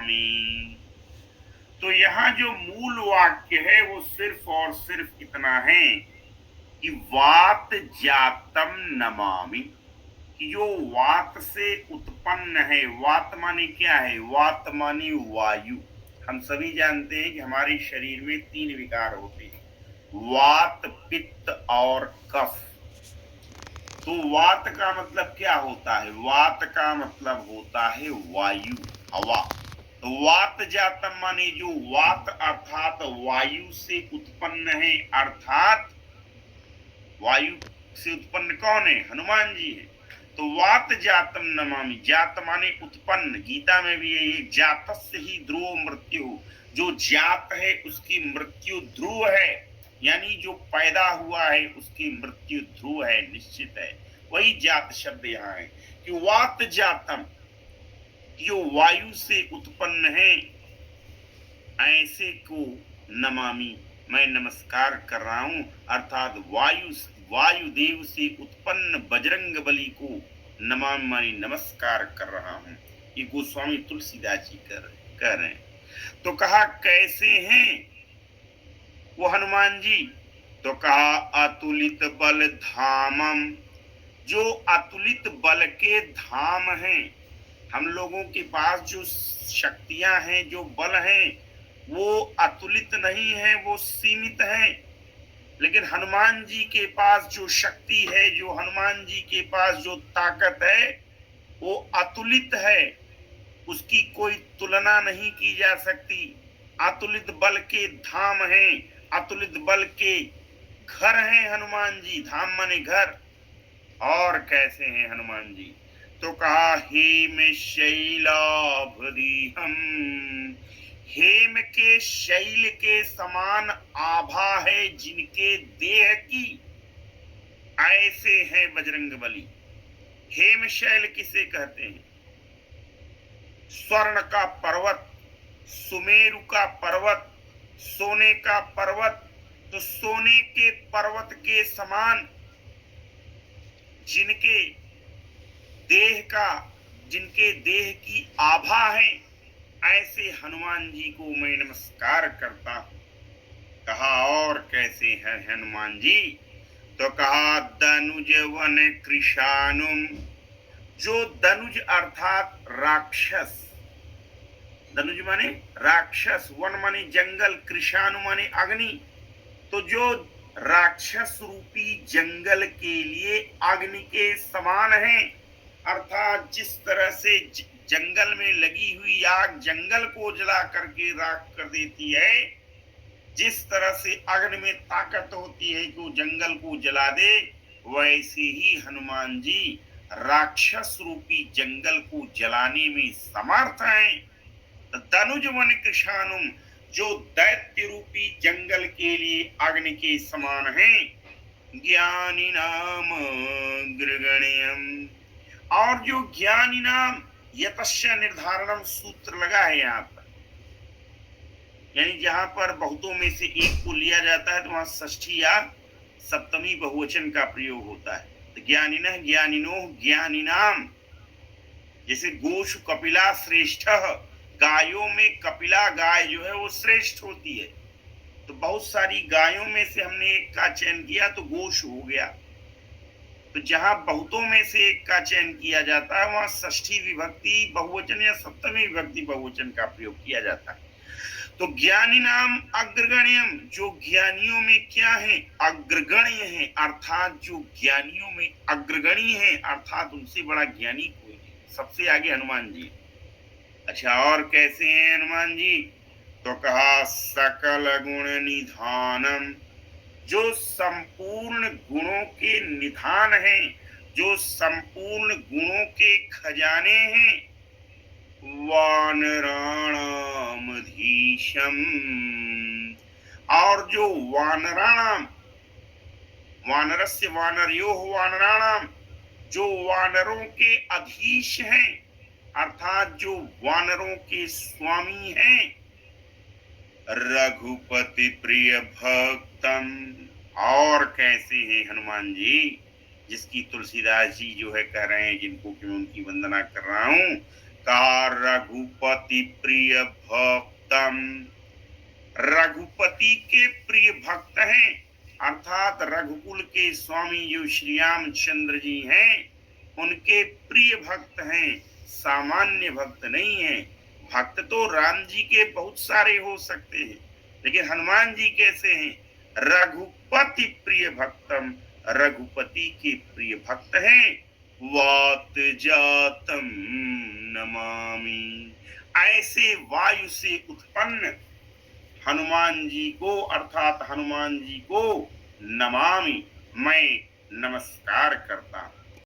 नमामि। तो यहाँ जो मूल वाक्य है वो सिर्फ और सिर्फ इतना है कि वात जातम नमामि, कि जो वात से उत्पन्न है। वात माने क्या है? वात माने वायु। हम सभी जानते हैं कि हमारे शरीर में 3 विकार होते हैं, वात, पित्त और कफ। तो वात का मतलब क्या होता है? वात का मतलब होता है वायु, हवा। तो वात जातम माने जो वात अर्थात वायु से उत्पन्न है, अर्थात वायु से उत्पन्न कौन है? हनुमान जी है। तो वात जातम नमामि, जात माने उत्पन्न। गीता में भी ये जातस्य ही ध्रुव मृत्यु, जो जात है उसकी मृत्यु ध्रुव है, यानी जो पैदा हुआ है उसकी मृत्यु ध्रुव है, निश्चित है। वही जात शब्द यहाँ है कि वात जातम, जो वायु से उत्पन्न है, ऐसे को नमामि, मैं नमस्कार कर रहा हूं। अर्थात वायुदेव से उत्पन्न बजरंग बली को नमामि मानी नमस्कार कर रहा हूं। ये गोस्वामी तुलसीदास जी कह रहे हैं। तो कहा कैसे हैं वो हनुमान जी? तो कहा अतुलित बल धामम, जो अतुलित बल के धाम हैं। हम लोगों के पास जो शक्तियां हैं, जो बल हैं, वो अतुलित नहीं है, वो सीमित है। लेकिन हनुमान जी के पास जो शक्ति है, जो हनुमान जी के पास जो ताकत है, वो अतुलित है, उसकी कोई तुलना नहीं की जा सकती। अतुलित बल के धाम हैं, अतुलित बल के घर हैं हनुमान जी। धाम माने घर। और कैसे हैं हनुमान जी? तो कहा हेम शैलाभृहम, हेम के शैल के समान आभा है जिनके देह की, ऐसे हैं बजरंग बली। हेम शैल किसे कहते हैं? स्वर्ण का पर्वत, सुमेरु का पर्वत, सोने का पर्वत। तो सोने के पर्वत के समान जिनके देह की आभा है, ऐसे हनुमान जी को मैं नमस्कार करता हूं। कहा और कैसे है हनुमान जी? तो कहा दनुज वन कृशानुम, जो दनुज अर्थात राक्षस, दनुज माने राक्षस, वन माने जंगल, कृशानु माने अग्नि। तो जो राक्षस रूपी जंगल के लिए अग्नि के समान है, अर्थात जिस तरह से जंगल में लगी हुई आग जंगल को जला करके राख कर देती है, जिस तरह से अग्नि में ताकत होती है कि वो जंगल को जला दे, वैसे ही हनुमान जी राक्षस रूपी जंगल को जलाने में समर्थ हैं। धनुज वन कृशानुम, जो दैत्य रूपी जंगल के लिए अग्नि के समान है। ज्ञानी नाम गृगण्यम, और जो ज्ञानी नाम, यतस्य निर्धारणम सूत्र लगा है यहाँ पर, यानी जहां पर बहुतों में से एक को लिया जाता है तो वहां षष्ठी या सप्तमी बहुवचन का प्रयोग होता है। तो ज्ञानिनः ज्ञानिनो ज्ञानिनाम, जैसे गोषु कपिला श्रेष्ठ, गायों में कपिला गाय जो है वो श्रेष्ठ होती है। तो बहुत सारी गायों में से हमने एक का चयन किया तो गोषु हो गया। तो जहां बहुतों में से एक का चयन किया जाता है वहां षष्ठी विभक्ति बहुवचन या सप्तमी विभक्ति बहुवचन का प्रयोग किया जाता है। तो ज्ञानी नाम अग्रगण्यम, जो ज्ञानियों में क्या है? अग्रगण्य है, अर्थात जो ज्ञानियों में अग्रगणी है, अर्थात उनसे बड़ा ज्ञानी कोई नहीं, सबसे आगे हनुमान जी। अच्छा और कैसे हैं हनुमान जी? तो कहा सकल गुण निधानम, जो संपूर्ण गुणों के निधान हैं, जो संपूर्ण गुणों के खजाने हैं। वानराणामधीशम, और जो वानराणाम, वानरस्य वानरयोः वानराणाम, जो वानरों के अधीश हैं, अर्थात जो वानरों के स्वामी हैं। रघुपति प्रिय भक्तम, और कैसे हैं हनुमान जी? जिसकी तुलसीदास जी जो है कह रहे हैं, जिनको कि मैं उनकी वंदना कर रहा हूं, कहा रघुपति प्रिय भक्तम, रघुपति के प्रिय भक्त हैं, अर्थात रघुकुल के स्वामी जो श्री रामचंद्र जी हैं उनके प्रिय भक्त हैं, सामान्य भक्त नहीं हैं। भक्त तो राम जी के बहुत सारे हो सकते हैं, लेकिन हनुमान जी कैसे हैं? रघुपति प्रिय भक्तम, रघुपति के प्रिय भक्त हैं। वात जातम नमामि, ऐसे वायु से उत्पन्न हनुमान जी को, अर्थात हनुमान जी को नमामि, मैं नमस्कार करता हूं।